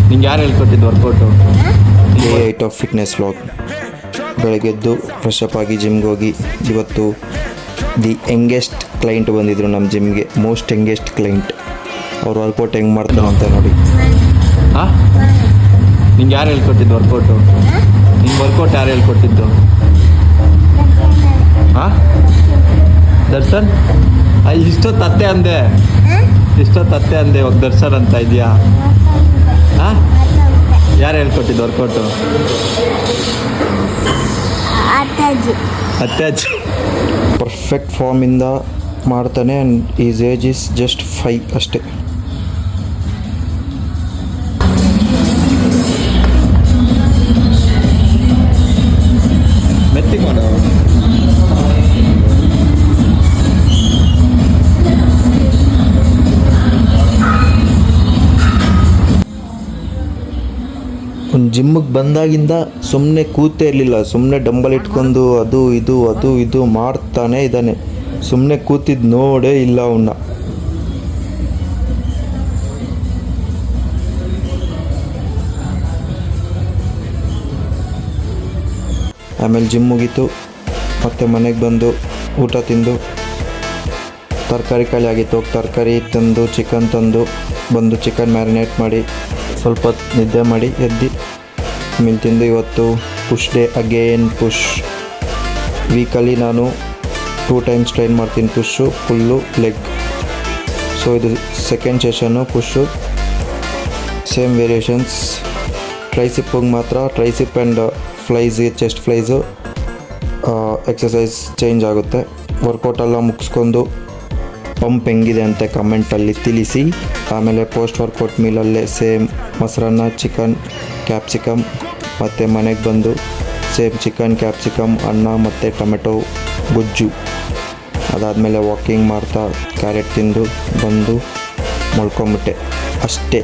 ನಿಂಗೆ ಯಾರು ಹೇಳ್ಕೊಟ್ಟಿದ್ದು workout? A8 of fitness vlog. ಬೆಳಗ್ಗೆದ್ದು ಫ್ರೆಶ್ ಅಪ್ ಆಗಿ ಜಿಮ್ಗೆ ಹೋಗಿ ಇವತ್ತು ದಿ ಯಂಗೆಸ್ಟ್ ಕ್ಲೈಂಟ್ ಬಂದಿದ್ದರು ನಮ್ಮ ಜಿಮ್ಗೆ. Most youngest client. ಅವ್ರು ವರ್ಕೌಟ್ ಹೆಂಗೆ ಮಾಡ್ತಾರೆ ಅಂತ ನೋಡಿ. ಹಾಂ, ನಿಂಗೆ ಯಾರು ಹೇಳ್ಕೊಟ್ಟಿದ್ದು ವರ್ಕೌಟು? ನಿಂಗೆ ವರ್ಕೌಟ್ ಯಾರು ಹೇಳ್ಕೊಟ್ಟಿದ್ದು? ಹಾಂ, ದರ್ಶನ್. ಇಷ್ಟೊತ್ತು ಅತ್ತೆ ಅಂದೆ, ಇವಾಗ ದರ್ಶನ್ ಅಂತ ಇದೆಯಾ? ಹಾಂ, ಯಾರು ಹೇಳ್ಕೊಟ್ಟಿದ್ದು ವರ್ಕೌಟು? ಅತ್ಯಾಜಿ. ಪರ್ಫೆಕ್ಟ್ ಫಾರ್ಮಿಂದ ಮಾಡ್ತಾನೆ. And is age is just 5 ಅಷ್ಟೇ. ಮೆತ್ತಿಗೆ ಮಾಡೋ. ಒಂದು ಜಿಮ್ಮಿಗೆ ಬಂದಾಗಿಂದ ಸುಮ್ಮನೆ ಕೂತೇ ಇರಲಿಲ್ಲ. ಸುಮ್ಮನೆ ಡಂಬಲ್ ಇಟ್ಕೊಂಡು ಅದು ಇದು ಮಾಡ್ತಾನೇ ಇದ್ದಾನೆ. ಸುಮ್ಮನೆ ಕೂತಿದ್ದು ನೋಡೇ ಇಲ್ಲ ಅವನ್ನ. ಆಮೇಲೆ ಜಿಮ್ ಮುಗೀತು. ಮತ್ತು ಮನೆಗೆ ಬಂದು ಊಟ ತಿಂದು ತರಕಾರಿ ಖಾಲಿ ಆಗಿತ್ತು. ತರಕಾರಿ ತಂದು ಚಿಕನ್ ತಂದು ಬಂದು ಚಿಕನ್ ಮ್ಯಾರಿನೇಟ್ ಮಾಡಿ ಸ್ವಲ್ಪ ಹೊತ್ತು ನಿದ್ದೆ ಮಾಡಿ ಎದ್ದು ಆಮೇಲೆ ತಿಂದು ಇವತ್ತು ಪುಷ್ ಡೇ ಅಗೇನ್. ಪುಷ್ ವೀಕಲ್ಲಿ ನಾನು 2 ಟೈಮ್ಸ್ ಟ್ರೈನ್ ಮಾಡ್ತೀನಿ. Push pull leg. ಸೊ ಇದು second session push. Same variations. ಟ್ರೈಸಿಪ್ಪಿಗೆ ಮಾತ್ರ ಟ್ರೈಸಿಪ್ ಆ್ಯಂಡ್ ಫ್ಲೈಸ್ಗೆ ಚೆಸ್ಟ್ ಫ್ಲೈಸು ಎಕ್ಸಸೈಸ್ ಚೇಂಜ್ ಆಗುತ್ತೆ. ವರ್ಕೌಟೆಲ್ಲ ಮುಗಿಸ್ಕೊಂಡು ಪಂಪ್ ಹೆಂಗಿದೆ ಅಂತ ಕಮೆಂಟಲ್ಲಿ ತಿಳಿಸಿ. ಆಮೇಲೆ ಪೋಸ್ಟ್ ವರ್ಕೌಟ್ ಮೀಲಲ್ಲೇ ಸೇಮ್ ಮೊಸರನ್ನ, ಚಿಕನ್, ಕ್ಯಾಪ್ಸಿಕಮ್ ಮತ್ತು ಮನೆಗೆ ಬಂದು ಸೇಮ್ ಚಿಕನ್, ಕ್ಯಾಪ್ಸಿಕಮ್, ಅನ್ನ ಮತ್ತು ಟೊಮೆಟೊ ಗೊಜ್ಜು. ಅದಾದಮೇಲೆ ವಾಕಿಂಗ್ ಮಾಡ್ತಾ ಕ್ಯಾರೆಟ್ ತಿಂದು ಬಂದು ಮಲ್ಕೊಂಬಿಟ್ಟೆ ಅಷ್ಟೇ.